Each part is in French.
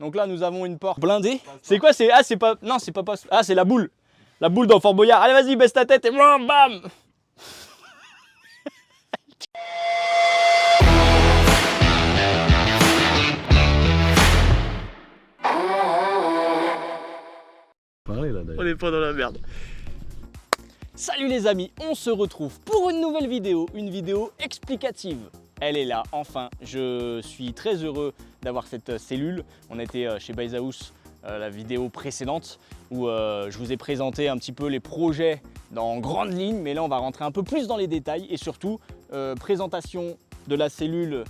Donc là, nous avons une porte blindée. C'est quoi? C'est pas... Non, c'est pas... Ah, c'est la boule. La boule dans Fort Boyard. Allez, vas-y, baisse ta tête et bam, bam. On est pas dans la merde. Salut les amis, on se retrouve pour une nouvelle vidéo, une vidéo explicative. Elle est là, enfin, je suis très heureux d'avoir cette cellule. On était chez Basehouse, la vidéo précédente, où je vous ai présenté un petit peu les projets dans grandes lignes, mais là on va rentrer un peu plus dans les détails et surtout, présentation de la cellule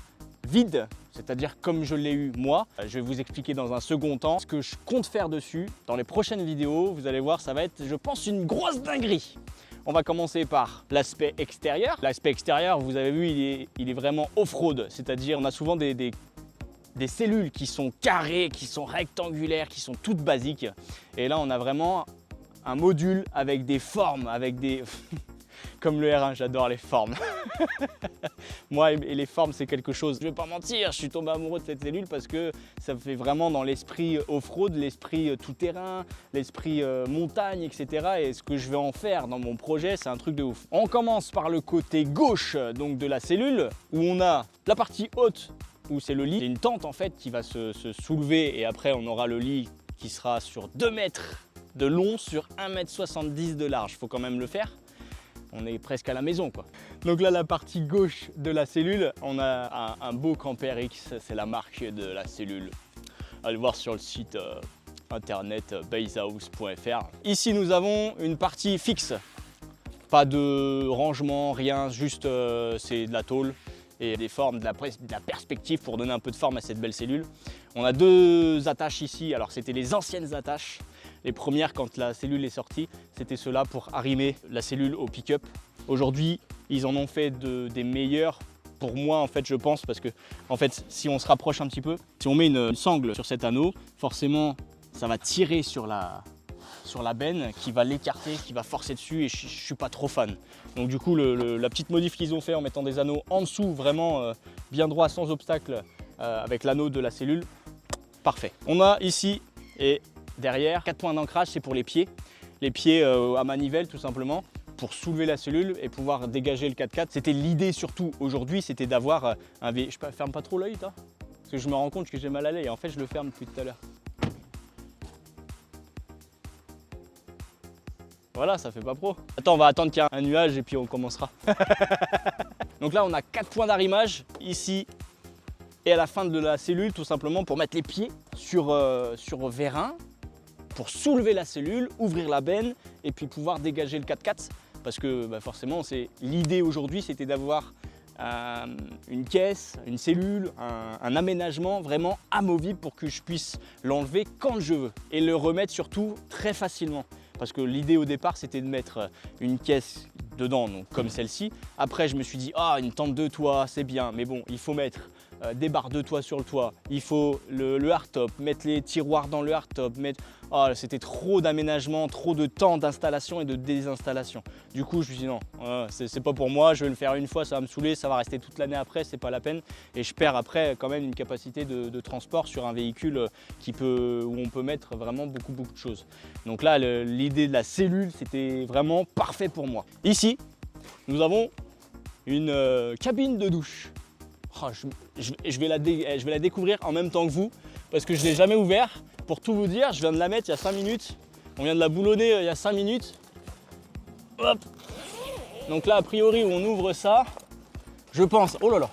vide, c'est-à-dire comme je l'ai eu moi. Je vais vous expliquer dans un second temps ce que je compte faire dessus. Dans les prochaines vidéos, vous allez voir, ça va être, je pense, une grosse dinguerie. On va commencer par l'aspect extérieur. L'aspect extérieur, vous avez vu, il est vraiment off-road, c'est-à-dire on a souvent des cellules qui sont carrées, qui sont rectangulaires, qui sont toutes basiques. Et là, on a vraiment un module avec des formes, avec des... Comme le R1, j'adore les formes. Moi, et les formes, c'est quelque chose. Je vais pas mentir, je suis tombé amoureux de cette cellule parce que ça fait vraiment dans l'esprit off-road, l'esprit tout-terrain, l'esprit montagne, etc. Et ce que je vais en faire dans mon projet, c'est un truc de ouf. On commence par le côté gauche donc de la cellule, où on a la partie haute, où c'est le lit. C'est une tente en fait qui va se soulever et après on aura le lit qui sera sur 2 mètres de long sur 1,70 m de large. Il faut quand même le faire. On est presque à la maison quoi. Donc là, la partie gauche de la cellule, on a un beau Camper X, c'est la marque de la cellule. Allez voir sur le site internet basehouse.fr. Ici, nous avons une partie fixe. Pas de rangement, rien, juste c'est de la tôle et des formes, de la perspective pour donner un peu de forme à cette belle cellule. On a 2 attaches ici, alors c'était les anciennes attaches. Les premières, quand la cellule est sortie, c'était cela pour arrimer la cellule au pick-up. Aujourd'hui, ils en ont fait des meilleurs. Pour moi, en fait, je pense, parce que en fait, si on se rapproche un petit peu, si on met une sangle sur cet anneau, forcément, ça va tirer sur la benne, qui va l'écarter, qui va forcer dessus, et je suis pas trop fan. Donc du coup, la petite modif qu'ils ont fait en mettant des anneaux en dessous, vraiment bien droit, sans obstacle, avec l'anneau de la cellule, parfait. On a ici et derrière 4 points d'ancrage, c'est pour les pieds à manivelle tout simplement, pour soulever la cellule et pouvoir dégager le 4x4. C'était l'idée surtout aujourd'hui, c'était d'avoir un V. Je ferme pas trop l'œil, toi, parce que je me rends compte que j'ai mal à l'œil et en fait je le ferme depuis tout à l'heure. Voilà, ça fait pas pro. Attends, on va attendre qu'il y ait un nuage et puis on commencera. Donc là, on a 4 points d'arrimage ici et à la fin de la cellule, tout simplement pour mettre les pieds sur vérin, pour soulever la cellule, ouvrir la benne et puis pouvoir dégager le 4x4. Parce que bah forcément, l'idée aujourd'hui, c'était d'avoir une caisse, une cellule, un aménagement vraiment amovible pour que je puisse l'enlever quand je veux et le remettre surtout très facilement. Parce que l'idée au départ, c'était de mettre une caisse dedans, donc comme celle-ci. Après, je me suis dit, ah, une tente de toit, c'est bien, mais bon, il faut mettre des barres de toit sur le toit, il faut le hardtop, mettre les tiroirs dans le hardtop, oh, c'était trop d'aménagement, trop de temps d'installation et de désinstallation. Du coup, je me suis dit non, c'est pas pour moi, je vais le faire une fois, ça va me saouler, ça va rester toute l'année après, c'est pas la peine. Et je perds après quand même une capacité de transport sur un véhicule où on peut mettre vraiment beaucoup de choses. Donc là, l'idée de la cellule, c'était vraiment parfait pour moi. Ici, nous avons une cabine de douche. Oh, je vais la découvrir en même temps que vous parce que je ne l'ai jamais ouvert. Pour tout vous dire, je viens de la mettre il y a 5 minutes. On vient de la boulonner il y a 5 minutes. Hop. Donc là, a priori, on ouvre ça. Je pense... Oh là là.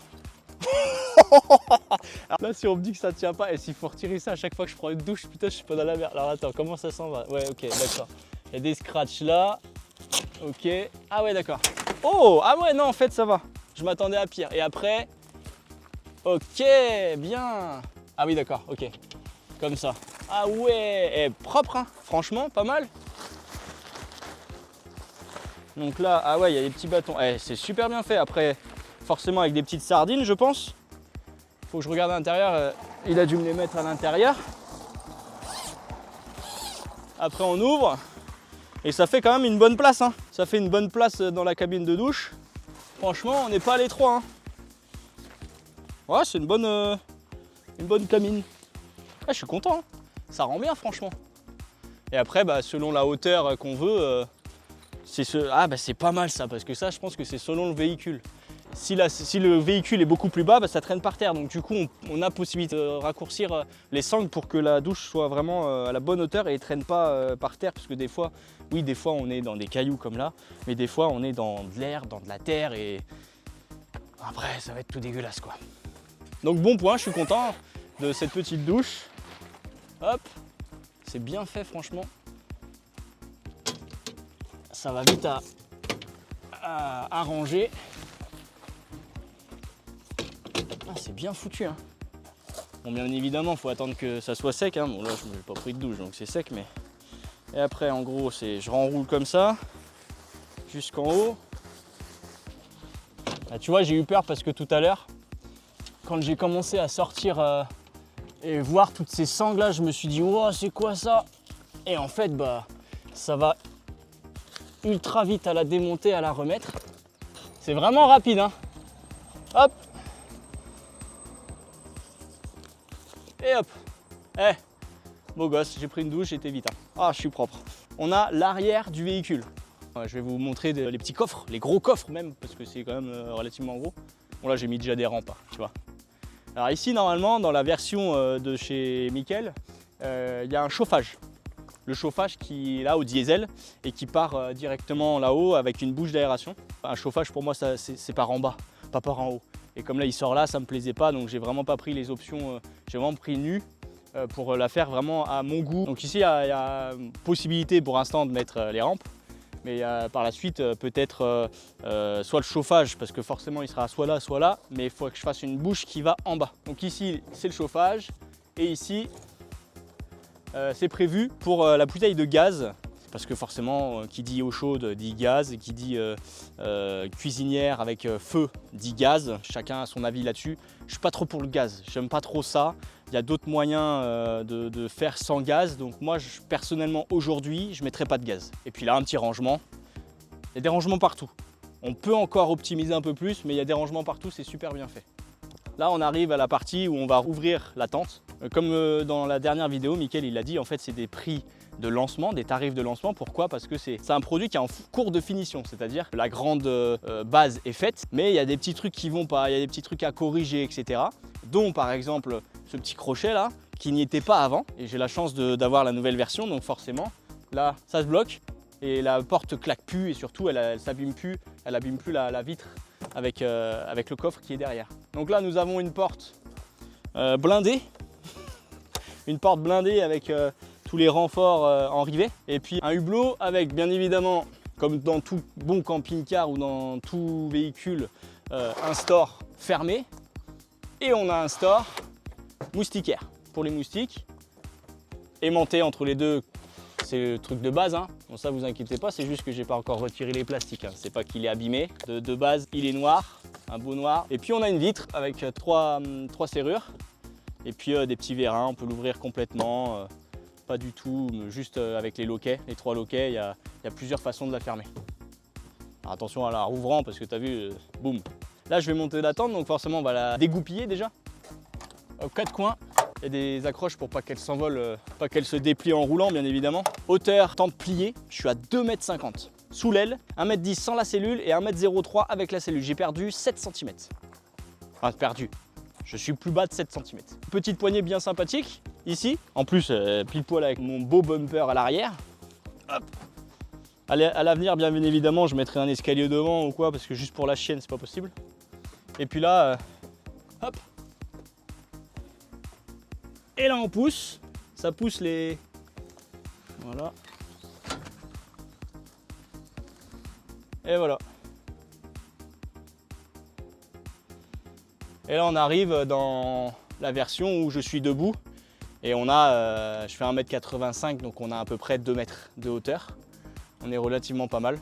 Alors là, si on me dit que ça ne tient pas et s'il faut retirer ça à chaque fois que je prends une douche, putain, je suis pas dans la merde. Alors attends, comment ça s'en va? Ouais, ok, d'accord. Il y a des scratchs là. Ok. Ah ouais, d'accord. Oh, ah ouais, non, en fait, ça va. Je m'attendais à pire. Et après... Ok, bien. Ah oui, d'accord, ok. Comme ça. Ah ouais, propre, hein. Franchement, pas mal. Donc là, ah ouais, il y a des petits bâtons. C'est super bien fait. Après, forcément avec des petites sardines, je pense. Faut que je regarde à l'intérieur. Il a dû me les mettre à l'intérieur. Après, on ouvre. Et ça fait quand même une bonne place, hein. Ça fait une bonne place dans la cabine de douche. Franchement, on n'est pas à l'étroit, hein. Ouais, c'est une bonne cabine. Ah, je suis content, hein. Ça rend bien franchement. Et après, bah, selon la hauteur qu'on veut, c'est pas mal ça, parce que ça, je pense que c'est selon le véhicule. Si le véhicule est beaucoup plus bas, bah, ça traîne par terre. Donc du coup, on a possibilité de raccourcir les sangles pour que la douche soit vraiment à la bonne hauteur et ne traîne pas par terre. Parce que des fois, oui, des fois on est dans des cailloux comme là, mais des fois on est dans de l'air, dans de la terre et après, ça va être tout dégueulasse quoi. Donc bon point, je suis content de cette petite douche. Hop, c'est bien fait franchement. Ça va vite à ranger. Ah, c'est bien foutu, hein. Bon, bien évidemment, il faut attendre que ça soit sec, hein. Bon là, je n'ai pas pris de douche, donc c'est sec, mais... Et après, en gros, je renroule comme ça, jusqu'en haut. Là, tu vois, j'ai eu peur parce que tout à l'heure, quand j'ai commencé à sortir et voir toutes ces sangles là, je me suis dit, wow, c'est quoi ça? Et en fait, bah, ça va ultra vite à la démonter, à la remettre. C'est vraiment rapide, hein. Hop. Et hop. Eh, beau gosse, j'ai pris une douche, j'étais vite, hein. Ah, je suis propre. On a l'arrière du véhicule. Je vais vous montrer les petits coffres, les gros coffres même, parce que c'est quand même relativement gros. Bon là, j'ai mis déjà des rampes, hein, tu vois. Alors ici, normalement, dans la version de chez Mickel, il y a un chauffage. Le chauffage qui est là au diesel et qui part directement là-haut avec une bouche d'aération. Un chauffage, pour moi, c'est par en bas, pas par en haut. Et comme là, il sort là, ça me plaisait pas, donc j'ai vraiment pas pris les options, j'ai vraiment pris nu pour la faire vraiment à mon goût. Donc ici, il y a possibilité pour l'instant de mettre les rampes. Mais par la suite, peut-être soit le chauffage, parce que forcément il sera soit là, mais il faut que je fasse une bouche qui va en bas. Donc ici, c'est le chauffage, et ici, c'est prévu pour la bouteille de gaz, parce que forcément, qui dit eau chaude dit gaz, et qui dit cuisinière avec feu dit gaz. Chacun a son avis là-dessus. Je suis pas trop pour le gaz, j'aime pas trop ça. Il y a d'autres moyens de faire sans gaz, donc moi personnellement aujourd'hui je ne mettrai pas de gaz. Et puis là un petit rangement, il y a des rangements partout. On peut encore optimiser un peu plus, mais il y a des rangements partout, c'est super bien fait. Là on arrive à la partie où on va ouvrir la tente. Comme dans la dernière vidéo, Mickel il l'a dit, en fait c'est des prix de lancement, des tarifs de lancement. Pourquoi? Parce que c'est un produit qui est en cours de finition, c'est-à-dire que la grande base est faite, mais il y a des petits trucs qui vont pas, il y a des petits trucs à corriger, etc. Dont par exemple ce petit crochet là, qui n'y était pas avant, et j'ai la chance d'avoir la nouvelle version, donc forcément, là ça se bloque, et la porte claque plus, et surtout elle s'abîme plus, elle abîme plus la vitre avec le coffre qui est derrière. Donc là nous avons une porte blindée, une porte blindée avec tous les renforts en rivet, et puis un hublot avec bien évidemment, comme dans tout bon camping-car ou dans tout véhicule, un store fermé, et on a un store moustiquaire pour les moustiques, aimanté entre les deux, c'est le truc de base, hein. Bon, ça vous inquiétez pas, c'est juste que j'ai pas encore retiré les plastiques, hein. C'est pas qu'il est abîmé, de base il est noir, un beau noir, et puis on a une vitre avec trois serrures, et puis des petits vérins, on peut l'ouvrir complètement, pas du tout, juste avec les loquets, les 3 loquets, il y a plusieurs façons de la fermer. Alors attention à la rouvrant parce que tu as vu, boum. Là je vais monter la tente, donc forcément on va la dégoupiller déjà. Aux 4 coins, il y a des accroches pour pas qu'elle s'envole, pas qu'elle se déplie en roulant bien évidemment. Hauteur, tente pliée, je suis à 2,50 m. Sous l'aile, 1,10 m sans la cellule et 1,03 m avec la cellule. J'ai perdu 7 cm. Enfin perdu, je suis plus bas de 7 cm. Petite poignée bien sympathique, ici. En plus, pile poil avec mon beau bumper à l'arrière. Hop. À l'avenir, bien évidemment, je mettrai un escalier devant ou quoi, parce que juste pour la chienne, c'est pas possible. Et puis là, hop. Et là, on pousse. Ça pousse les... Voilà. Et voilà. Et là, on arrive dans la version où je suis debout. Et on a, je fais 1,85 m, donc on a à peu près 2 mètres de hauteur. On est relativement pas mal.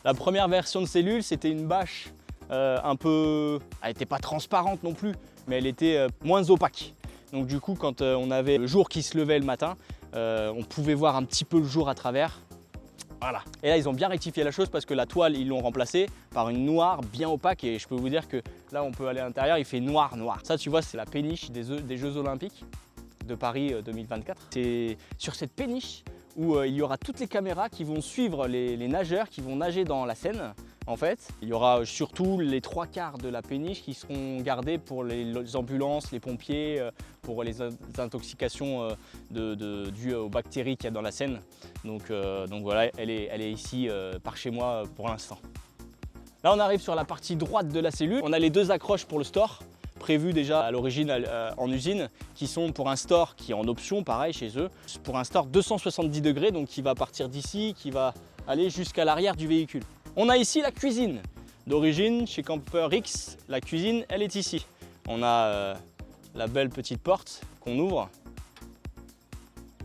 La première version de cellule, c'était une bâche un peu... Elle n'était pas transparente non plus, mais elle était moins opaque. Donc du coup, quand on avait le jour qui se levait le matin, on pouvait voir un petit peu le jour à travers. Voilà. Et là, ils ont bien rectifié la chose parce que la toile, ils l'ont remplacée par une noire bien opaque. Et je peux vous dire que là, on peut aller à l'intérieur, il fait noir. Ça, tu vois, c'est la péniche des Jeux Olympiques. de Paris 2024. C'est sur cette péniche où il y aura toutes les caméras qui vont suivre les nageurs qui vont nager dans la Seine. En fait, il y aura surtout les 3/4 de la péniche qui seront gardés pour les ambulances, les pompiers, pour les intoxications dues aux bactéries qu'il y a dans la Seine. Donc voilà, elle est ici par chez moi pour l'instant. Là, on arrive sur la partie droite de la cellule. On a les 2 accroches pour le store, prévues déjà à l'origine en usine, qui sont pour un store qui est en option, pareil chez eux, pour un store 270 degrés, donc qui va partir d'ici, qui va aller jusqu'à l'arrière du véhicule. On a ici la cuisine. D'origine, chez Camper X, la cuisine, elle est ici. On a la belle petite porte qu'on ouvre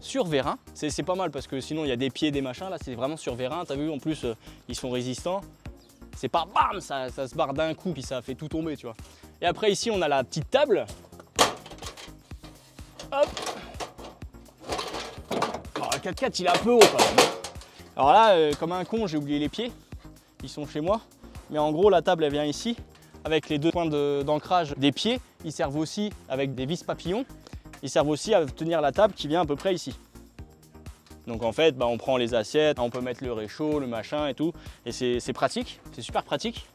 sur vérin. C'est pas mal parce que sinon il y a des pieds, des machins. Là, c'est vraiment sur vérin. T'as vu, en plus, ils sont résistants. C'est pas bam, ça se barre d'un coup, puis ça fait tout tomber, tu vois. Et après, ici, on a la petite table. Hop. Alors, le 4x4, il est un peu haut quand même. Alors là, comme un con, j'ai oublié les pieds. Ils sont chez moi. Mais en gros, la table, elle vient ici, avec les 2 points d'ancrage des pieds. Ils servent aussi avec des vis papillons. Ils servent aussi à tenir la table qui vient à peu près ici. Donc en fait, on prend les assiettes, on peut mettre le réchaud, le machin et tout. Et c'est pratique, c'est super pratique.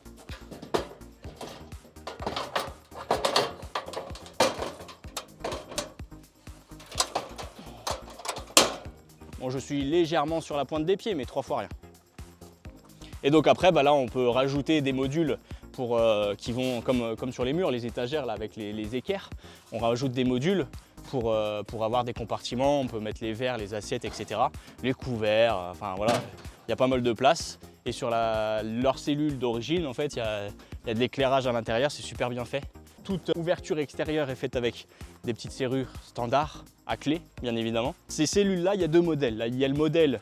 Bon, je suis légèrement sur la pointe des pieds, mais 3 fois rien. Et donc après, là, on peut rajouter des modules pour, qui vont, comme sur les murs, les étagères là, avec les équerres. On rajoute des modules pour avoir des compartiments. On peut mettre les verres, les assiettes, etc. Les couverts, enfin voilà, il y a pas mal de place. Et sur leur cellule d'origine, en fait, il y a de l'éclairage à l'intérieur, c'est super bien fait. Toute ouverture extérieure est faite avec des petites serrures standards, à clé, bien évidemment. Ces cellules-là, il y a 2 modèles. Là, il y a le modèle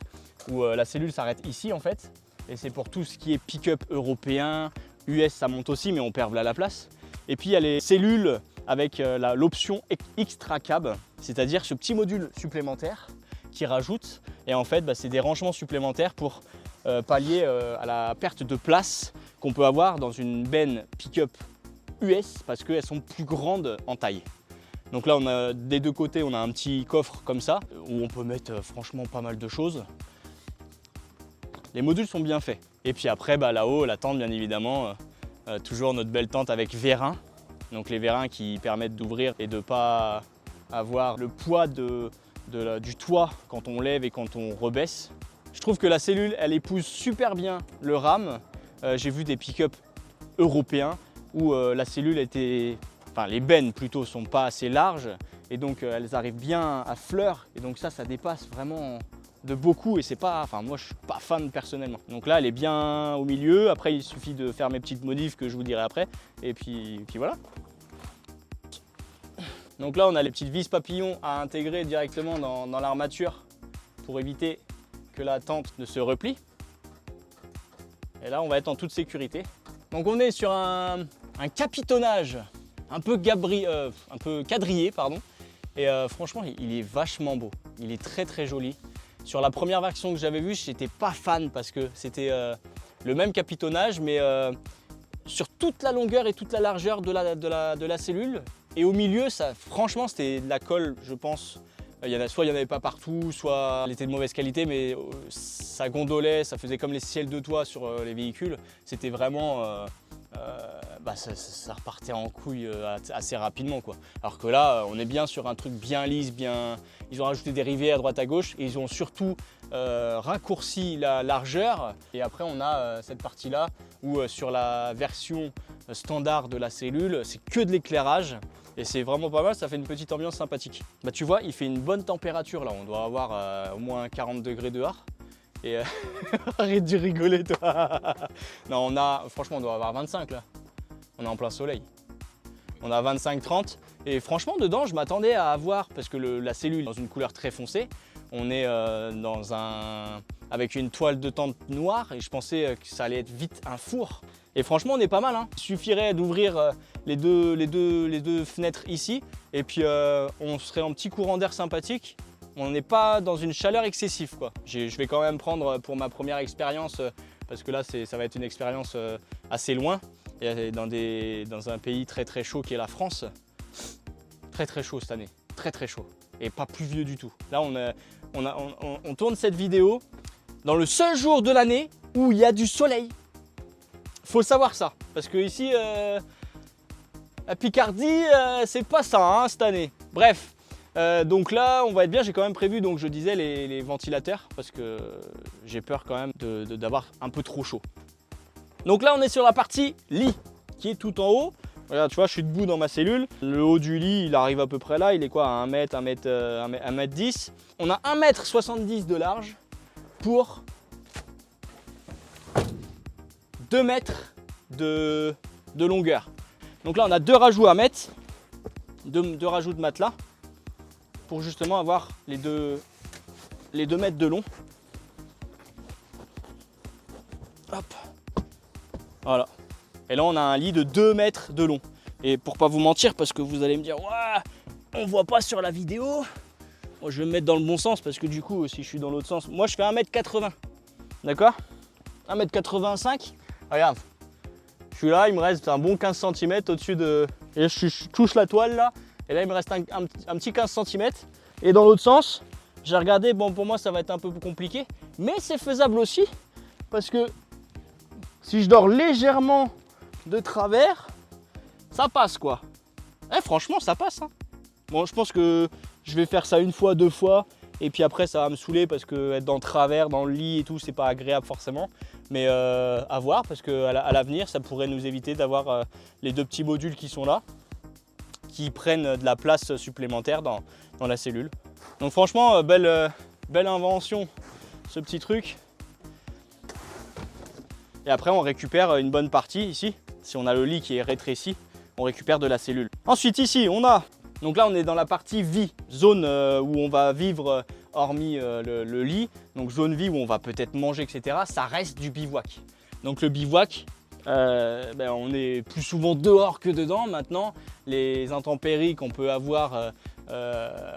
où la cellule s'arrête ici, en fait. Et c'est pour tout ce qui est pick-up européen, US, ça monte aussi, mais on perd là la place. Et puis, il y a les cellules avec l'option extra cab, c'est-à-dire ce petit module supplémentaire qui rajoute. Et en fait, c'est des rangements supplémentaires pour pallier à la perte de place qu'on peut avoir dans une benne pick-up US parce qu'elles sont plus grandes en taille. Donc là, on a, des 2 côtés, on a un petit coffre comme ça où on peut mettre franchement pas mal de choses. Les modules sont bien faits. Et puis après, là-haut, la tente, bien évidemment, toujours notre belle tente avec vérin. Donc les vérins qui permettent d'ouvrir et de ne pas avoir le poids du toit quand on lève et quand on rebaisse. Je trouve que la cellule, elle épouse super bien le RAM. J'ai vu des pick-up européens où la cellule était... Enfin, les bennes plutôt sont pas assez larges et donc elles arrivent bien à fleur. Et donc ça dépasse vraiment de beaucoup et c'est pas... Enfin, moi je suis pas fan personnellement. Donc là, elle est bien au milieu. Après, il suffit de faire mes petites modifs que je vous dirai après. Et puis voilà. Donc là, on a les petites vis papillons à intégrer directement dans l'armature pour éviter que la tente ne se replie. Et là, on va être en toute sécurité. Donc on est sur un capitonnage un peu quadrillé, pardon. Et franchement, il est vachement beau. Il est très très joli. Sur la première version que j'avais vue, j'étais pas fan parce que c'était le même capitonnage, mais sur toute la longueur et toute la largeur de la cellule. Et au milieu, franchement, c'était de la colle, je pense. Soit il n'y en avait pas partout, soit elle était de mauvaise qualité, mais ça gondolait, ça faisait comme les ciels de toit sur les véhicules. C'était vraiment... ça repartait en couille assez rapidement, quoi. Alors que là, on est bien sur un truc bien lisse, Ils ont rajouté des rivets à droite à gauche et ils ont surtout raccourci la largeur. Et après, on a cette partie-là où sur la version standard de la cellule, c'est que de l'éclairage. Et c'est vraiment pas mal, ça fait une petite ambiance sympathique. Tu vois, il fait une bonne température là, on doit avoir au moins 40 degrés dehors. Et arrête de rigoler toi. Non, franchement, on doit avoir 25 là. On est en plein soleil. On a 25-30 et franchement dedans je m'attendais à avoir, parce que la cellule est dans une couleur très foncée, on est avec une toile de tente noire et je pensais que ça allait être vite un four. Et franchement on est pas mal, hein. Il suffirait d'ouvrir les deux fenêtres ici et puis on serait en petit courant d'air sympathique. On n'est pas dans une chaleur excessive, quoi. Je vais quand même prendre pour ma première expérience, parce que là ça va être une expérience assez loin. Et dans un pays très très chaud qui est la France. Très très chaud cette année, très très chaud. et pas pluvieux du tout. Là, on tourne cette vidéo dans le seul jour de l'année où il y a du soleil. Faut savoir ça, parce que ici, la Picardie, c'est pas ça hein, cette année. Bref, donc là, on va être bien. J'ai quand même prévu, donc je disais, les ventilateurs, parce que j'ai peur quand même d'avoir un peu trop chaud. Donc là, on est sur la partie lit, qui est tout en haut. Regarde, tu vois, je suis debout dans ma cellule. Le haut du lit, il arrive à peu près là. Il est quoi, à 1 mètre, 1 mètre 10. On a 1,70 m de large pour 2 mètres de longueur. Donc là, on a 2 rajouts à mettre, 2 rajouts de matelas pour justement avoir les 2 mètres de long. Hop. Voilà. Et là, on a un lit de 2 mètres de long. Et pour pas vous mentir, parce que vous allez me dire, ouais, on voit pas sur la vidéo. Moi, je vais me mettre dans le bon sens parce que du coup, si je suis dans l'autre sens, moi, je fais 1,80 m. D'accord, 1,85 m. Regarde. Je suis là, il me reste un bon 15 cm au-dessus de... Et je touche la toile là. Et là, il me reste un petit 15 cm. Et dans l'autre sens, j'ai regardé, bon, pour moi, ça va être un peu plus compliqué. Mais c'est faisable aussi. Parce que si je dors légèrement de travers, ça passe quoi. Eh, franchement, ça passe. Hein. Bon, je pense que je vais faire ça 1 fois, 2 fois. Et puis après, ça va me saouler parce que être dans le travers, dans le lit et tout, c'est pas agréable forcément. Mais à voir, parce qu'à l'avenir, ça pourrait nous éviter d'avoir les 2 petits modules qui sont là, qui prennent de la place supplémentaire dans la cellule. Donc franchement, belle invention, ce petit truc. Et après, on récupère une bonne partie ici. Si on a le lit qui est rétréci, on récupère de la cellule. Ensuite, ici, on a... Donc là, on est dans la partie vie, zone où on va vivre hormis le lit. Donc zone vie où on va peut-être manger, etc. Ça reste du bivouac. Donc le bivouac, on est plus souvent dehors que dedans. Maintenant, les intempéries qu'on peut avoir,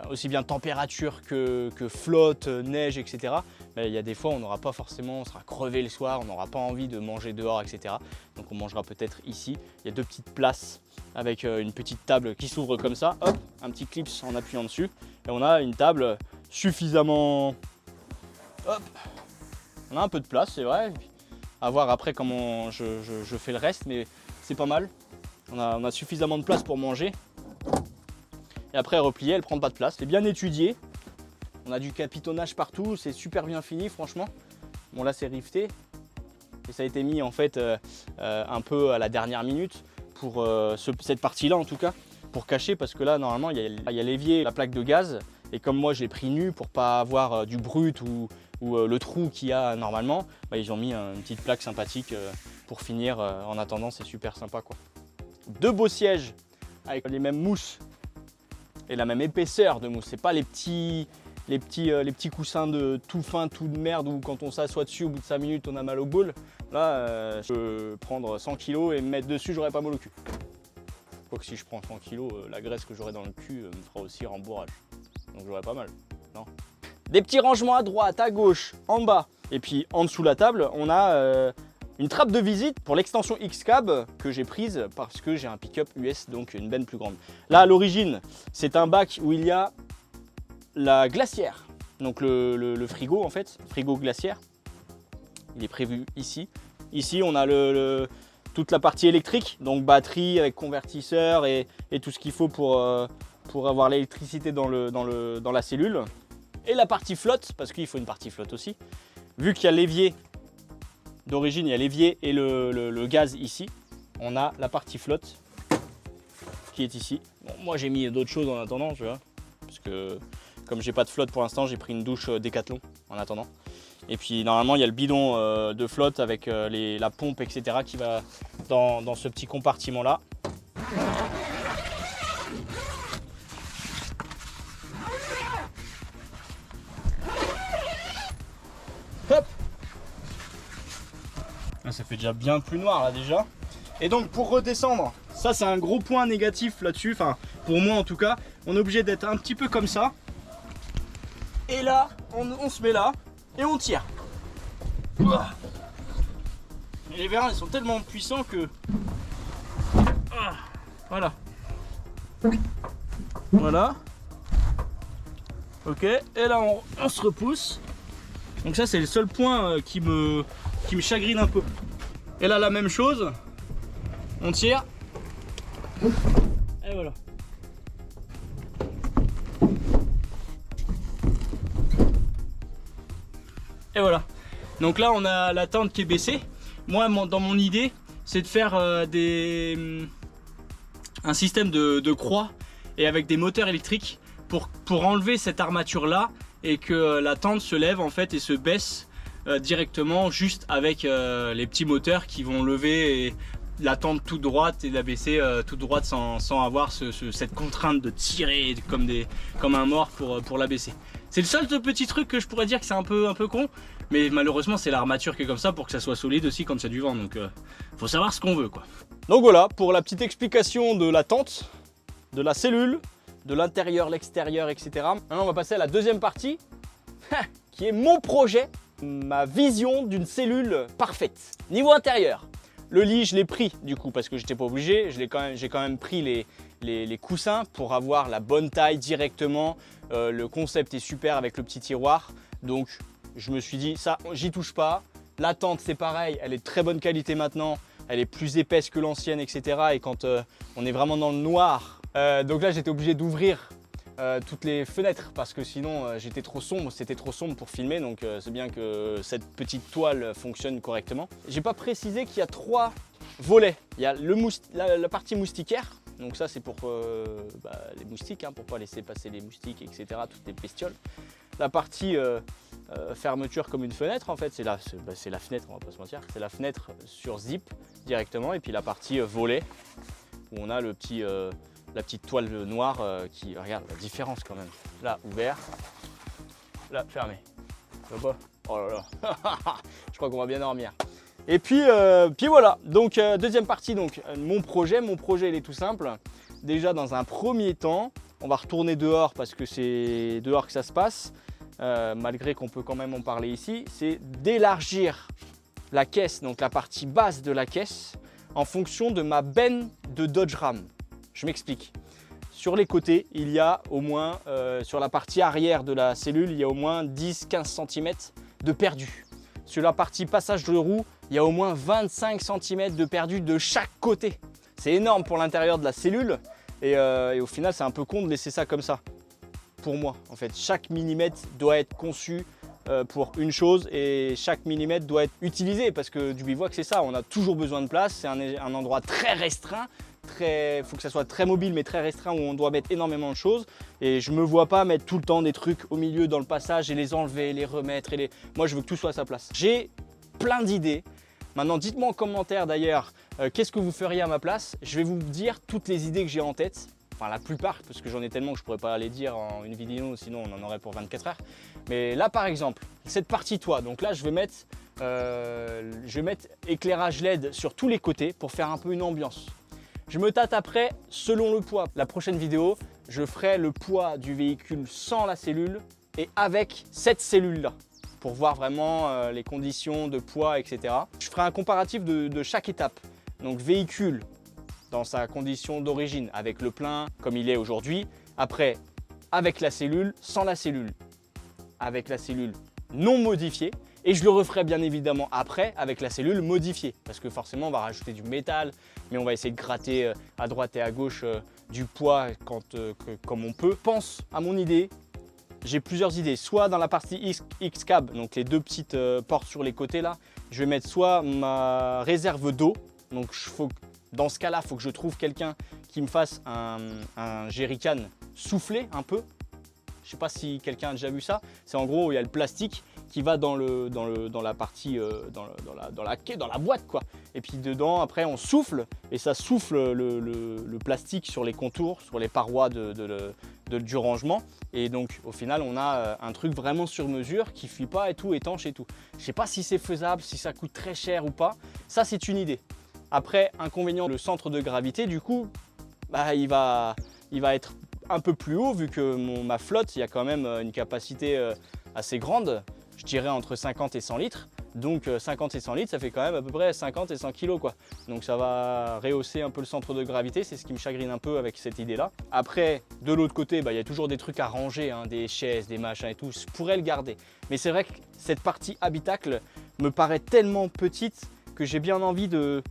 aussi bien température que flotte, neige, etc. Il y a des fois, on n'aura pas forcément, on sera crevé le soir, on n'aura pas envie de manger dehors, etc. Donc on mangera peut-être ici. Il y a 2 petites places avec une petite table qui s'ouvre comme ça. Hop, un petit clips en appuyant dessus. Et on a une table suffisamment... Hop, on a un peu de place, c'est vrai. À voir après comment je fais le reste, mais c'est pas mal. On a suffisamment de place pour manger. Et après, replier, elle prend pas de place. C'est bien étudié. On a du capitonnage partout, c'est super bien fini, franchement. Bon, là, c'est rifté. Et ça a été mis, en fait, un peu à la dernière minute pour cette partie-là, en tout cas, pour cacher, parce que là, normalement, il y a l'évier, la plaque de gaz. Et comme moi, j'ai pris nu pour pas avoir du brut ou le trou qu'il y a normalement, ils ont mis une petite plaque sympathique pour finir. En attendant, c'est super sympa, quoi. 2 beaux sièges avec les mêmes mousses et la même épaisseur de mousse. C'est pas les petits coussins de tout fin, tout de merde où quand on s'assoit dessus, au bout de 5 minutes, on a mal au boule. Là, je peux prendre 100 kg et me mettre dessus, j'aurai pas mal au cul. Quoique si je prends 100 kg, la graisse que j'aurai dans le cul me fera aussi rembourrage. Donc j'aurai pas mal, non? Des petits rangements à droite, à gauche, en bas. Et puis en dessous de la table, on a une trappe de visite pour l'extension X-Cab que j'ai prise parce que j'ai un pick-up US, donc une benne plus grande. Là, à l'origine, c'est un bac où il y a la glacière, donc le frigo en fait, frigo glaciaire. Il est prévu ici. Ici, on a toute la partie électrique, donc batterie avec convertisseur et tout ce qu'il faut pour avoir l'électricité dans la cellule. Et la partie flotte, parce qu'il faut une partie flotte aussi. Vu qu'il y a l'évier d'origine, il y a l'évier et le gaz ici, on a la partie flotte qui est ici. Bon, moi, j'ai mis d'autres choses en attendant, tu vois, parce que comme j'ai pas de flotte pour l'instant, j'ai pris une douche Décathlon en attendant. Et puis normalement, il y a le bidon de flotte avec la pompe, etc. qui va dans ce petit compartiment-là. Hop. Là, ça fait déjà bien plus noir là déjà. Et donc pour redescendre, ça c'est un gros point négatif là-dessus, enfin pour moi en tout cas, on est obligé d'être un petit peu comme ça. Et là, on se met là et on tire. Et les vérins, ils sont tellement puissants que... Voilà. Voilà. Ok, et là on se repousse. Donc ça c'est le seul point qui me chagrine un peu. Et là la même chose, on tire. Et voilà. Et voilà. Donc là on a la tente qui est baissée. Moi dans mon idée c'est de faire un système de croix et avec des moteurs électriques pour enlever cette armature là et que la tente se lève en fait et se baisse directement juste avec les petits moteurs qui vont lever la tente toute droite et la baisser toute droite sans avoir cette contrainte de tirer comme un mort pour la baisser. C'est le seul petit truc que je pourrais dire que c'est un peu con, mais malheureusement c'est l'armature qui est comme ça pour que ça soit solide aussi quand il y a du vent, donc faut savoir ce qu'on veut quoi. Donc voilà pour la petite explication de la tente, de la cellule, de l'intérieur, l'extérieur, etc. Maintenant on va passer à la deuxième partie qui est mon projet, ma vision d'une cellule parfaite. Niveau intérieur, le lit je l'ai pris du coup parce que j'étais pas obligé, j'ai quand même pris les coussins pour avoir la bonne taille directement. Le concept est super avec le petit tiroir, donc je me suis dit ça j'y touche pas. La tente c'est pareil, elle est de très bonne qualité maintenant, elle est plus épaisse que l'ancienne, etc. Et quand on est vraiment dans le noir, donc là j'étais obligé d'ouvrir toutes les fenêtres parce que sinon c'était trop sombre pour filmer, donc c'est bien que cette petite toile fonctionne correctement. J'ai pas précisé qu'il y a 3 volets. Il y a la partie moustiquaire, donc ça c'est pour les moustiques, pour pas laisser passer les moustiques, etc. toutes les bestioles. La partie fermeture comme une fenêtre en fait, c'est la fenêtre, on va pas se mentir, c'est la fenêtre sur zip directement, et puis la partie volet où on a le petit la petite toile noire qui, regarde la différence quand même. Là, ouvert. Là, fermé. Tu vois pas? Oh là là. Je crois qu'on va bien dormir. Et puis voilà. Donc, deuxième partie, donc mon projet il est tout simple. Déjà, dans un premier temps, on va retourner dehors parce que c'est dehors que ça se passe. Malgré qu'on peut quand même en parler ici. C'est d'élargir la caisse, donc la partie basse de la caisse, en fonction de ma benne de Dodge Ram. Je m'explique. Sur les côtés, il y a au moins, sur la partie arrière de la cellule, il y a au moins 10-15 cm de perdu. Sur la partie passage de roue, il y a au moins 25 cm de perdu de chaque côté. C'est énorme pour l'intérieur de la cellule et au final, c'est un peu con de laisser ça comme ça. Pour moi, en fait, chaque millimètre doit être conçu pour une chose et chaque millimètre doit être utilisé parce que du bivouac, c'est ça, on a toujours besoin de place, c'est un endroit très restreint. Faut que ça soit très mobile mais très restreint où on doit mettre énormément de choses et je me vois pas mettre tout le temps des trucs au milieu dans le passage et les enlever, les remettre moi je veux que tout soit à sa place. J'ai plein d'idées. Maintenant dites-moi en commentaire d'ailleurs qu'est-ce que vous feriez à ma place. Je vais vous dire toutes les idées que j'ai en tête, enfin la plupart parce que j'en ai tellement que je pourrais pas les dire en une vidéo, sinon on en aurait pour 24 heures. Mais là par exemple, cette partie toit, donc là je vais mettre éclairage LED sur tous les côtés pour faire un peu une ambiance. Je me tâte après selon le poids. La prochaine vidéo, je ferai le poids du véhicule sans la cellule et avec cette cellule-là pour voir vraiment les conditions de poids, etc. Je ferai un comparatif de chaque étape. Donc véhicule dans sa condition d'origine avec le plein comme il est aujourd'hui. Après, avec la cellule, sans la cellule. Avec la cellule non modifiée. Et je le referai bien évidemment après avec la cellule modifiée parce que forcément on va rajouter du métal, mais on va essayer de gratter à droite et à gauche du poids comme on peut. Pense à mon idée, j'ai plusieurs idées, soit dans la partie X-Cab, donc les 2 petites portes sur les côtés là, je vais mettre soit ma réserve d'eau, donc dans ce cas là il faut que je trouve quelqu'un qui me fasse un jerrycan soufflé un peu. Je ne sais pas si quelqu'un a déjà vu ça, c'est en gros il y a le plastique qui va dans la partie, dans la boîte quoi. Et puis dedans après on souffle et ça souffle le plastique sur les contours, sur les parois du rangement. Et donc au final on a un truc vraiment sur mesure qui ne fuit pas et tout, étanche et tout. Je ne sais pas si c'est faisable, si ça coûte très cher ou pas, ça c'est une idée. Après inconvénient, le centre de gravité du coup, il va être un peu plus haut vu que ma flotte, il y a quand même une capacité assez grande. Je dirais entre 50 et 100 litres. Donc 50 et 100 litres, ça fait quand même à peu près 50 et 100 kilos quoi. Donc ça va rehausser un peu le centre de gravité, c'est ce qui me chagrine un peu avec cette idée-là. Après, de l'autre côté, il y a toujours des trucs à ranger, hein, des chaises, des machins et tout, je pourrais le garder. Mais c'est vrai que cette partie habitacle me paraît tellement petite que j'ai bien envie de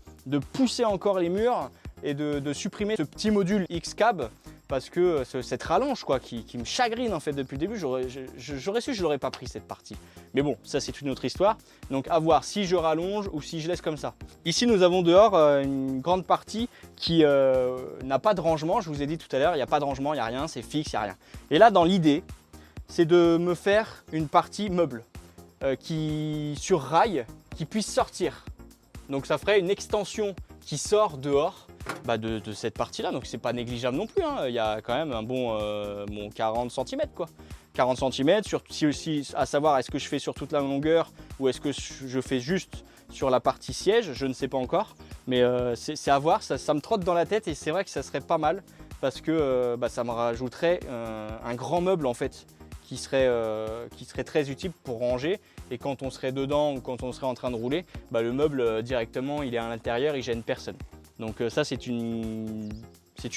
pousser encore les murs et de supprimer ce petit module X-Cab parce que cette rallonge quoi, qui me chagrine en fait depuis le début, j'aurais su, je l'aurais pas pris cette partie. Mais bon, ça c'est une autre histoire. Donc à voir si je rallonge ou si je laisse comme ça. Ici nous avons dehors une grande partie qui n'a pas de rangement. Je vous ai dit tout à l'heure, il n'y a pas de rangement, il n'y a rien, c'est fixe, il n'y a rien. Et là dans l'idée, c'est de me faire une partie meuble qui sur rail, qui puisse sortir. Donc ça ferait une extension qui sort dehors de cette partie-là. Donc c'est pas négligeable non plus, hein. Il y a quand même un bon 40 cm quoi. 40 cm, aussi à savoir est-ce que je fais sur toute la longueur ou est-ce que je fais juste sur la partie siège, je ne sais pas encore. Mais c'est à voir, ça me trotte dans la tête et c'est vrai que ça serait pas mal parce que ça me rajouterait un grand meuble en fait qui serait très utile pour ranger. Et quand on serait dedans ou quand on serait en train de rouler, le meuble directement il est à l'intérieur, il gêne personne. Donc ça c'est une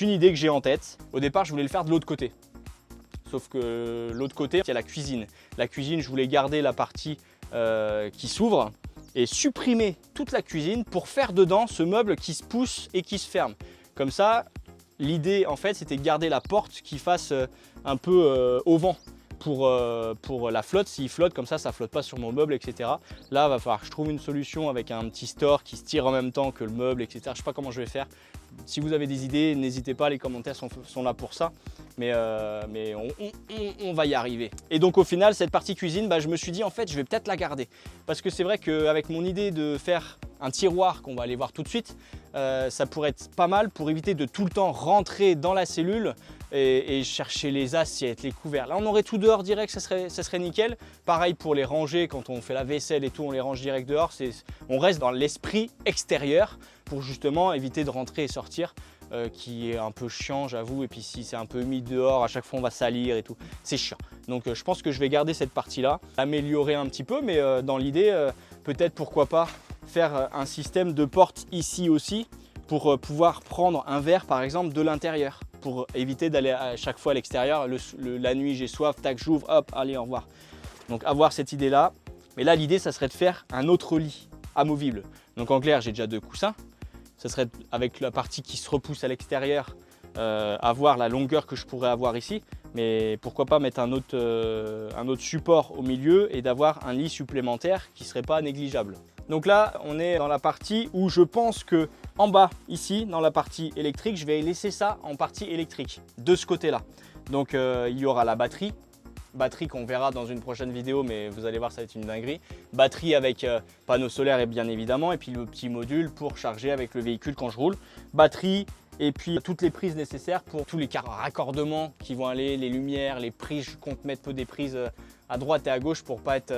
idée que j'ai en tête. Au départ je voulais le faire de l'autre côté. Sauf que l'autre côté il y a la cuisine. La cuisine je voulais garder la partie qui s'ouvre et supprimer toute la cuisine pour faire dedans ce meuble qui se pousse et qui se ferme. Comme ça l'idée en fait c'était de garder la porte qui fasse un peu au vent. Pour la flotte, s'il flotte comme ça flotte pas sur mon meuble, etc. Là, il va falloir que je trouve une solution avec un petit store qui se tire en même temps que le meuble, etc. Je sais pas comment je vais faire. Si vous avez des idées, n'hésitez pas, les commentaires sont là pour ça. Mais on va y arriver. Et donc au final, cette partie cuisine, je me suis dit en fait, je vais peut-être la garder. Parce que c'est vrai qu'avec mon idée de faire un tiroir qu'on va aller voir tout de suite, ça pourrait être pas mal pour éviter de tout le temps rentrer dans la cellule et chercher les assiettes, les couverts. Là, on aurait tout dehors direct, ça serait nickel. Pareil pour les ranger, quand on fait la vaisselle et tout, on les range direct dehors. On reste dans l'esprit extérieur pour justement éviter de rentrer et sortir, qui est un peu chiant, j'avoue. Et puis si c'est un peu humide dehors, à chaque fois on va salir et tout. C'est chiant. Donc je pense que je vais garder cette partie-là, améliorer un petit peu, mais dans l'idée, peut-être pourquoi pas faire un système de porte ici aussi pour pouvoir prendre un verre par exemple de l'intérieur, pour éviter d'aller à chaque fois à l'extérieur. La nuit j'ai soif, tac j'ouvre, hop, allez au revoir. Donc avoir cette idée là, mais là l'idée ça serait de faire un autre lit amovible. Donc en clair j'ai déjà 2 coussins, ça serait avec la partie qui se repousse à l'extérieur, avoir la longueur que je pourrais avoir ici, mais pourquoi pas mettre un autre support au milieu et d'avoir un lit supplémentaire qui serait pas négligeable. Donc là on est dans la partie où je pense que en bas ici dans la partie électrique, je vais laisser ça en partie électrique de ce côté là. Donc il y aura la batterie qu'on verra dans une prochaine vidéo, mais vous allez voir ça va être une dinguerie. Batterie avec panneau solaire et bien évidemment, et puis le petit module pour charger avec le véhicule quand je roule. Batterie et puis toutes les prises nécessaires pour tous les raccordements qui vont aller, les lumières, les prises. Je compte mettre des prises à droite et à gauche pour pas être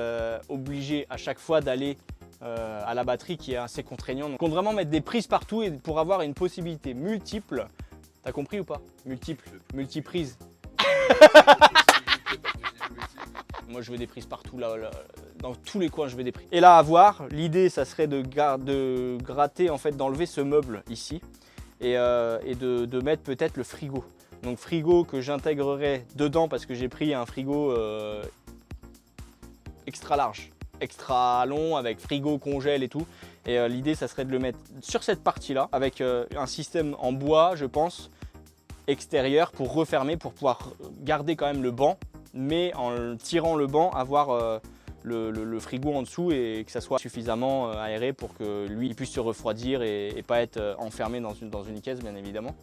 obligé à chaque fois d'aller à la batterie qui est assez contraignant. Donc on compte vraiment mettre des prises partout et pour avoir une possibilité multiple. T'as compris ou pas? Multiprise. Moi je veux des prises partout, là, dans tous les coins je veux des prises. Et là à voir, l'idée ça serait de gratter, en fait d'enlever ce meuble ici et de mettre peut-être le frigo. Donc frigo que j'intégrerai dedans parce que j'ai pris un frigo extra large, extra long avec frigo, congèle et tout. Et l'idée ça serait de le mettre sur cette partie là avec un système en bois je pense extérieur pour refermer, pour pouvoir garder quand même le banc, mais en tirant le banc avoir le frigo en dessous et que ça soit suffisamment aéré pour que lui il puisse se refroidir et pas être enfermé dans une caisse bien évidemment.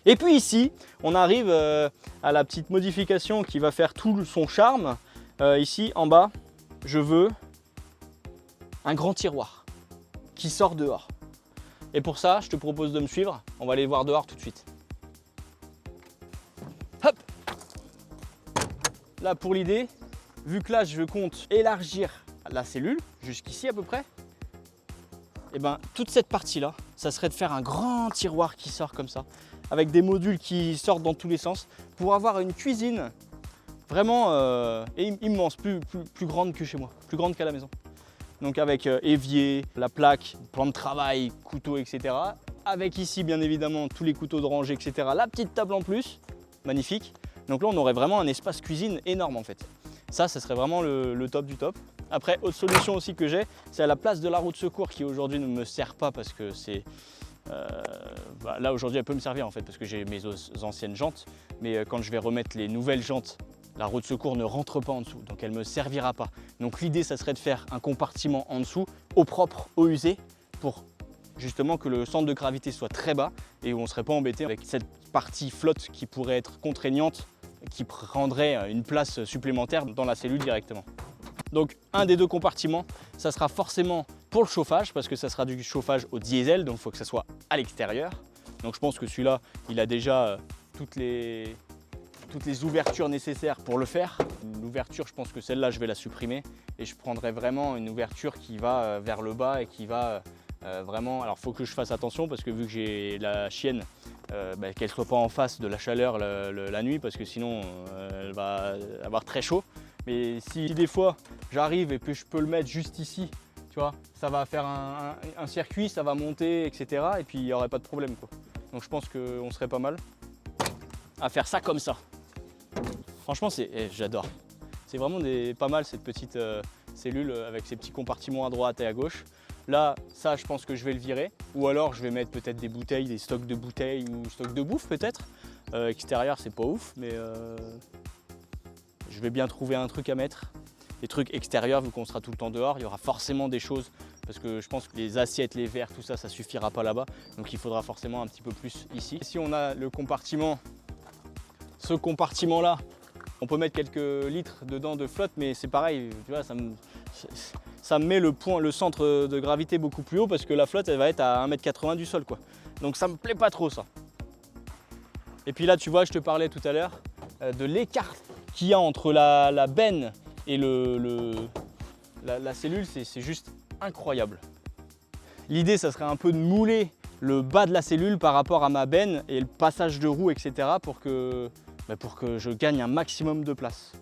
Et puis ici on arrive à la petite modification qui va faire tout son charme. Ici en bas je veux un grand tiroir qui sort dehors. Et pour ça je te propose de me suivre, on va aller voir dehors tout de suite. Hop! Là pour l'idée, vu que là je compte élargir la cellule jusqu'ici à peu près, et ben toute cette partie là, ça serait de faire un grand tiroir qui sort comme ça, avec des modules qui sortent dans tous les sens, pour avoir une cuisine vraiment immense, plus grande que chez moi, plus grande qu'à la maison. donc avec évier, la plaque, plan de travail, couteau, etc. Avec ici bien évidemment tous les couteaux de rangée, etc. La petite table en plus, magnifique. Donc là on aurait vraiment un espace cuisine énorme en fait. Ça serait vraiment le top du top. Après, autre solution aussi que j'ai, c'est à la place de la roue de secours qui aujourd'hui ne me sert pas parce que c'est... là aujourd'hui elle peut me servir en fait parce que j'ai mes anciennes jantes. Mais quand je vais remettre les nouvelles jantes, la roue de secours ne rentre pas en dessous, donc elle ne me servira pas. Donc l'idée, ça serait de faire un compartiment en dessous, eau propre, eau usée, pour justement que le centre de gravité soit très bas et où on ne serait pas embêté avec cette partie flotte qui pourrait être contraignante, qui prendrait une place supplémentaire dans la cellule directement. Donc un des deux compartiments, ça sera forcément pour le chauffage, parce que ça sera du chauffage au diesel, donc il faut que ça soit à l'extérieur. Donc je pense que celui-là, il a déjà toutes les ouvertures nécessaires pour le faire. L'ouverture, je pense que celle-là, je vais la supprimer et je prendrai vraiment une ouverture qui va vers le bas et qui va vraiment... Alors, il faut que je fasse attention parce que vu que j'ai la chienne, qu'elle ne soit pas en face de la chaleur la nuit parce que sinon, elle va avoir très chaud. Mais si des fois, j'arrive et puis je peux le mettre juste ici, tu vois, ça va faire un circuit, ça va monter, etc. Et puis, il n'y aurait pas de problème, quoi. Donc, je pense qu'on serait pas mal à faire ça comme ça. Franchement, j'adore. C'est vraiment pas mal cette petite cellule avec ces petits compartiments à droite et à gauche. Là, ça, je pense que je vais le virer. Ou alors, je vais mettre peut-être des bouteilles, des stocks de bouteilles ou stocks de bouffe peut-être. Extérieur, c'est pas ouf, mais je vais bien trouver un truc à mettre. Des trucs extérieurs, vu qu'on sera tout le temps dehors, il y aura forcément des choses. Parce que je pense que les assiettes, les verres, tout ça, ça suffira pas là-bas. Donc, il faudra forcément un petit peu plus ici. Si on a le compartiment, ce compartiment-là, on peut mettre quelques litres dedans de flotte, mais c'est pareil, tu vois, ça me met le centre de gravité beaucoup plus haut parce que la flotte, elle va être à 1,80 m du sol, quoi. Donc ça me plaît pas trop, ça. Et puis là, tu vois, je te parlais tout à l'heure de l'écart qu'il y a entre la benne et la cellule, c'est juste incroyable. L'idée, ça serait un peu de mouler le bas de la cellule par rapport à ma benne et le passage de roue, etc. pour que je gagne un maximum de place.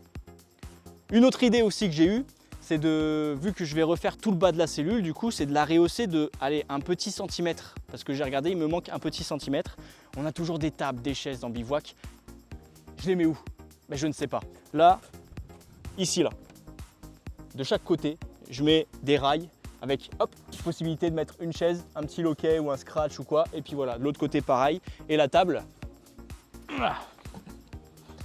Une autre idée aussi que j'ai eue, c'est vu que je vais refaire tout le bas de la cellule, du coup, c'est de la rehausser de, allez, un petit centimètre. Parce que j'ai regardé, il me manque un petit centimètre. On a toujours des tables, des chaises dans bivouac. Je les mets où? Mais je ne sais pas. Là, ici, là. De chaque côté, je mets des rails avec, hop, possibilité de mettre une chaise, un petit loquet ou un scratch ou quoi. Et puis voilà, de l'autre côté, pareil. Et la table...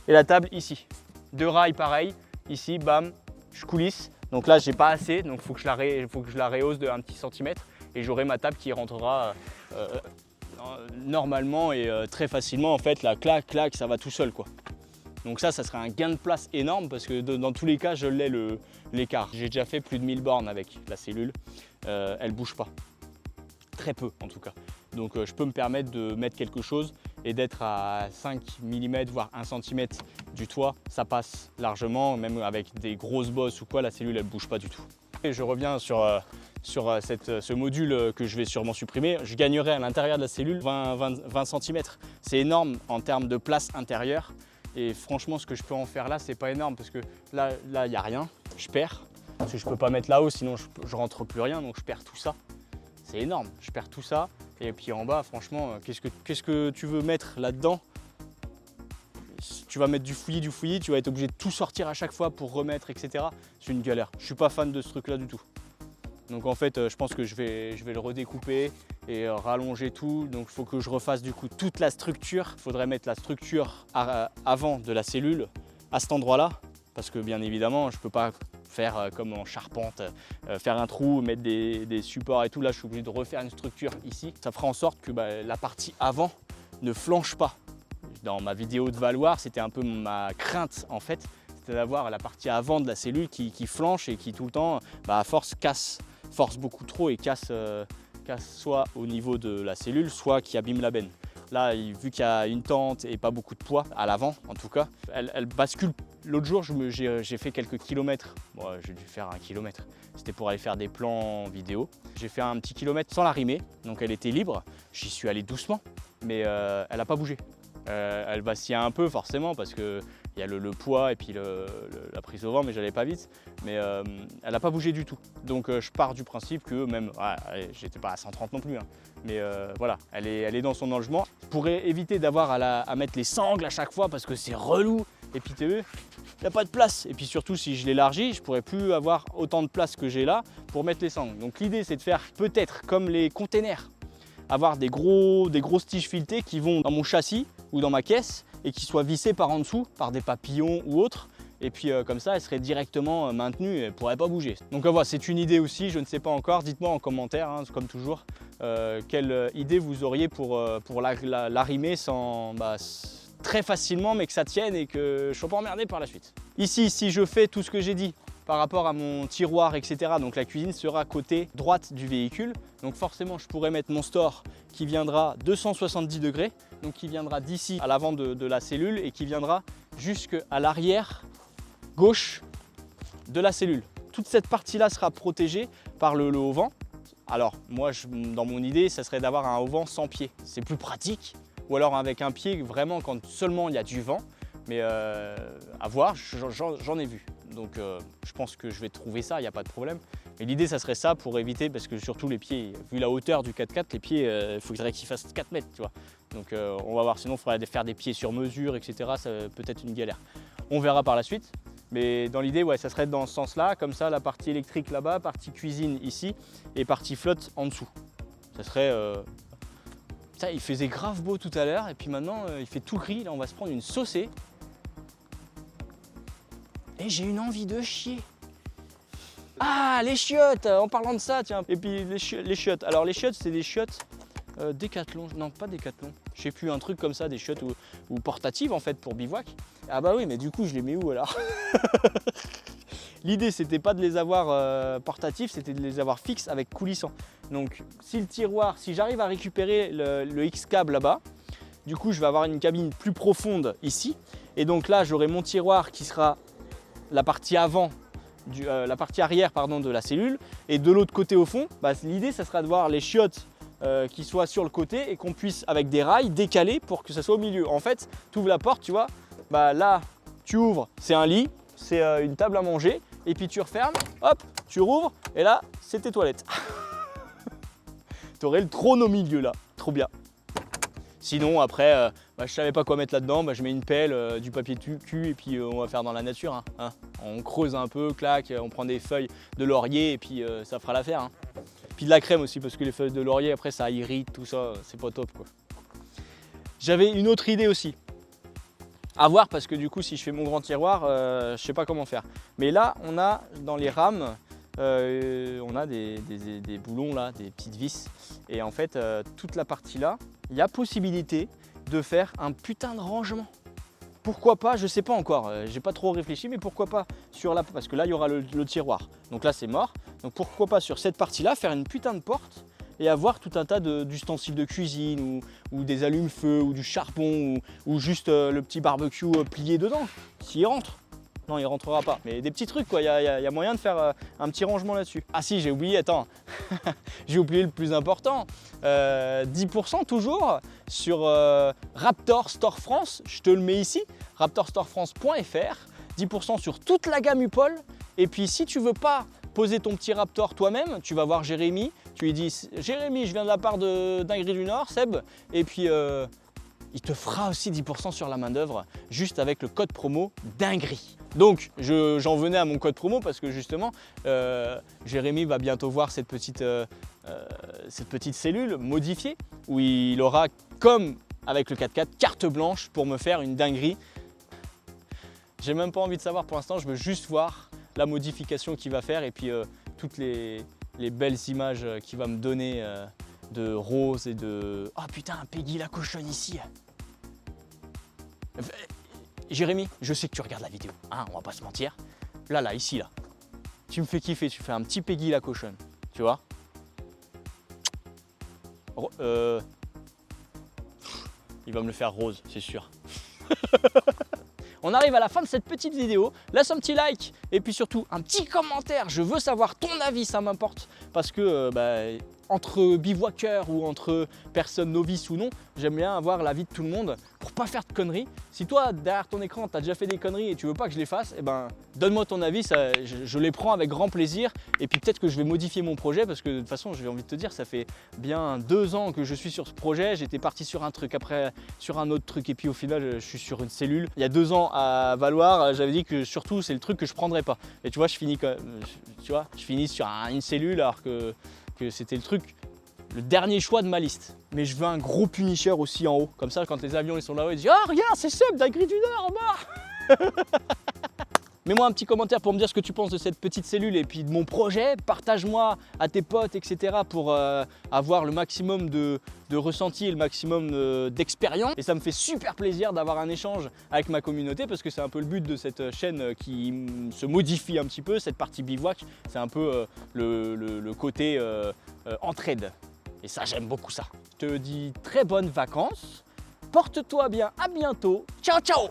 Et la table ici, 2 rails pareil, ici, bam, je coulisse. Donc là, j'ai pas assez, donc il faut que je la rehausse de un petit centimètre et j'aurai ma table qui rentrera normalement et très facilement. En fait, la clac, clac, ça va tout seul, quoi. Donc ça serait un gain de place énorme parce que dans tous les cas, je l'ai l'écart. J'ai déjà fait plus de 1000 bornes avec la cellule, elle bouge pas. Très peu en tout cas. Donc je peux me permettre de mettre quelque chose et d'être à 5 mm voire 1 cm du toit, ça passe largement, même avec des grosses bosses ou quoi, la cellule elle bouge pas du tout. Et je reviens sur ce module que je vais sûrement supprimer. Je gagnerai à l'intérieur de la cellule 20 cm. C'est énorme en termes de place intérieure et franchement ce que je peux en faire là c'est pas énorme parce que là il n'y a rien, je perds. Parce que je peux pas mettre là-haut sinon je rentre plus rien, donc je perds tout ça. C'est énorme, je perds tout ça. Et puis en bas, franchement, qu'est-ce que tu veux mettre là-dedans? Tu vas mettre du fouillis, tu vas être obligé de tout sortir à chaque fois pour remettre, etc. C'est une galère. Je suis pas fan de ce truc-là du tout. Donc en fait, je pense que je vais le redécouper et rallonger tout. Donc il faut que je refasse du coup toute la structure. Il faudrait mettre la structure avant de la cellule à cet endroit-là. Parce que bien évidemment, je peux pas faire comme en charpente, faire un trou, mettre des supports et tout. Là, je suis obligé de refaire une structure ici. Ça fera en sorte que la partie avant ne flanche pas. Dans ma vidéo de valoir, c'était un peu ma crainte en fait. C'était d'avoir la partie avant de la cellule qui flanche et qui tout le temps, à force, force beaucoup trop et casse soit au niveau de la cellule, soit qui abîme la benne. Là, vu qu'il y a une tente et pas beaucoup de poids, à l'avant en tout cas, elle bascule. L'autre jour, j'ai fait quelques kilomètres. Bon, j'ai dû faire 1 kilomètre. C'était pour aller faire des plans vidéo. J'ai fait un petit kilomètre sans la rimer, donc elle était libre. J'y suis allé doucement, mais elle n'a pas bougé. Elle vacillait un peu forcément parce qu'il il y a le poids et puis la prise au vent, mais j'allais pas vite. Mais elle n'a pas bougé du tout. Donc je pars du principe que même, j'étais pas à 130 non plus, hein, mais voilà, elle est dans son logement. Je pourrais éviter d'avoir à mettre les sangles à chaque fois parce que c'est relou. Et puis tu vois, il n'y a pas de place. Et puis surtout, si je l'élargis, je pourrais plus avoir autant de place que j'ai là pour mettre les sangles. Donc l'idée, c'est de faire peut-être comme les containers, avoir des grosses tiges filetées qui vont dans mon châssis ou dans ma caisse et qui soient vissées par en dessous par des papillons ou autres. Et puis comme ça, elle serait directement maintenue et elle ne pourrait pas bouger. Donc voilà, c'est une idée aussi, je ne sais pas encore. Dites-moi en commentaire, hein, comme toujours, quelle idée vous auriez pour l'arrimer sans... très facilement, mais que ça tienne et que je ne sois pas emmerdé par la suite. Ici, si je fais tout ce que j'ai dit par rapport à mon tiroir, etc., donc la cuisine sera côté droite du véhicule. Donc forcément, je pourrais mettre mon store qui viendra 270 degrés, donc qui viendra d'ici à l'avant de la cellule et qui viendra jusqu'à l'arrière gauche de la cellule. Toute cette partie-là sera protégée par le haut vent. Alors moi, dans mon idée, ça serait d'avoir un haut vent sans pied. C'est plus pratique. Ou alors avec un pied vraiment quand seulement il y a du vent. Mais à voir, j'en ai vu. Donc je pense que je vais trouver ça, il n'y a pas de problème. Mais l'idée, ça serait ça pour éviter, parce que surtout les pieds, vu la hauteur du 4x4, les pieds, il faudrait qu'ils fassent 4 mètres, tu vois. Donc on va voir, sinon il faudrait faire des pieds sur mesure, etc. Ça peut être une galère. On verra par la suite. Mais dans l'idée, ouais, ça serait dans ce sens-là, comme ça, la partie électrique là-bas, partie cuisine ici, et partie flotte en dessous. Ça serait... Ça, il faisait grave beau tout à l'heure, et puis maintenant, il fait tout gris. Là, on va se prendre une saucée. Et j'ai une envie de chier. Ah, les chiottes, en parlant de ça, tiens. Et puis les chiottes. Alors les chiottes, c'est des chiottes Décathlon. Non, pas Décathlon. Je sais plus, un truc comme ça, des chiottes ou portatives en fait pour bivouac. Ah bah oui, mais du coup, je les mets où alors? L'idée, c'était pas de les avoir portatifs, c'était de les avoir fixes avec coulissant. Donc si le tiroir, si j'arrive à récupérer le X-Cab là-bas, du coup, je vais avoir une cabine plus profonde ici. Et donc là, j'aurai mon tiroir qui sera la partie avant, la partie arrière pardon, de la cellule. Et de l'autre côté au fond, l'idée, ça sera de voir les chiottes qui soient sur le côté et qu'on puisse, avec des rails, décaler pour que ça soit au milieu. En fait, tu ouvres la porte, tu vois, là, tu ouvres, c'est un lit, c'est une table à manger. Et puis tu refermes, hop, tu rouvres, et là, c'est tes toilettes. Tu aurais le trône au milieu là, trop bien. Sinon, après, je savais pas quoi mettre là-dedans, je mets une pelle, du papier cul, et puis on va faire dans la nature. Hein. On creuse un peu, clac, on prend des feuilles de laurier, et puis ça fera l'affaire. Hein. Puis de la crème aussi, parce que les feuilles de laurier, après, ça irrite, tout ça, c'est pas top, quoi. J'avais une autre idée aussi. À voir, parce que du coup, si je fais mon grand tiroir, je sais pas comment faire. Mais là, on a dans les rames, on a des boulons là, des petites vis. Et en fait, toute la partie là, il y a possibilité de faire un putain de rangement. Pourquoi pas, je sais pas encore, j'ai pas trop réfléchi, mais pourquoi pas sur la... Parce que là, il y aura le tiroir. Donc là, c'est mort. Donc pourquoi pas sur cette partie-là, faire une putain de porte et avoir tout un tas d'ustensiles de cuisine ou des allumes-feu ou du charbon ou juste le petit barbecue plié dedans, s'il rentre. Non, il rentrera pas, mais des petits trucs quoi, il y a moyen de faire un petit rangement là-dessus. Ah si, j'ai oublié, attends, j'ai oublié le plus important, 10% toujours sur Raptor Store France, je te le mets ici, raptorstorefrance.fr, 10% sur toute la gamme Upol, et puis si tu veux pas poser ton petit Raptor toi-même, tu vas voir Jérémy, tu lui dis « Jérémy, je viens de la part de Dinguerie du Nord, Seb », et puis il te fera aussi 10% sur la main d'œuvre juste avec le code promo Dinguerie. Donc j'en venais à mon code promo parce que justement Jérémy va bientôt voir cette petite cellule modifiée où il aura, comme avec le 4x4, carte blanche pour me faire une dinguerie. J'ai même pas envie de savoir pour l'instant, je veux juste voir la modification qu'il va faire et puis toutes les belles images qu'il va me donner de rose et de... Oh putain, un Peggy la cochonne ici. Jérémy, je sais que tu regardes la vidéo, hein, on va pas se mentir. Là, ici, là. Tu me fais kiffer, tu fais un petit Peggy la cochonne, tu vois. Il va me le faire rose, c'est sûr. On arrive à la fin de cette petite vidéo. Laisse un petit like et puis surtout un petit commentaire. Je veux savoir ton avis, ça m'importe. Parce que entre bivouaqueurs ou entre personnes novices ou non, j'aime bien avoir l'avis de tout le monde pour pas faire de conneries. Si toi, derrière ton écran, tu as déjà fait des conneries et tu veux pas que je les fasse, eh ben, donne-moi ton avis, ça, je les prends avec grand plaisir. Et puis peut-être que je vais modifier mon projet parce que de toute façon, j'ai envie de te dire, ça fait bien 2 ans que je suis sur ce projet. J'étais parti sur un truc, après sur un autre truc et puis au final, je suis sur une cellule. Il y a 2 ans à Valoir, j'avais dit que surtout, c'est le truc que je prendrais pas. Et tu vois, je finis sur une cellule alors que c'était le truc, le dernier choix de ma liste. Mais je veux un gros Punisher aussi en haut. Comme ça, quand les avions ils sont là-haut, ils disent « Ah, regarde, c'est Seb d'Agri du Nord en bas !» Mets-moi un petit commentaire pour me dire ce que tu penses de cette petite cellule et puis de mon projet. Partage-moi à tes potes, etc. pour avoir le maximum de ressenti et le maximum d'expérience. Et ça me fait super plaisir d'avoir un échange avec ma communauté parce que c'est un peu le but de cette chaîne qui se modifie un petit peu. Cette partie bivouac, c'est un peu le côté entraide. Et ça, j'aime beaucoup ça. Je te dis très bonnes vacances. Porte-toi bien, à bientôt. Ciao, ciao!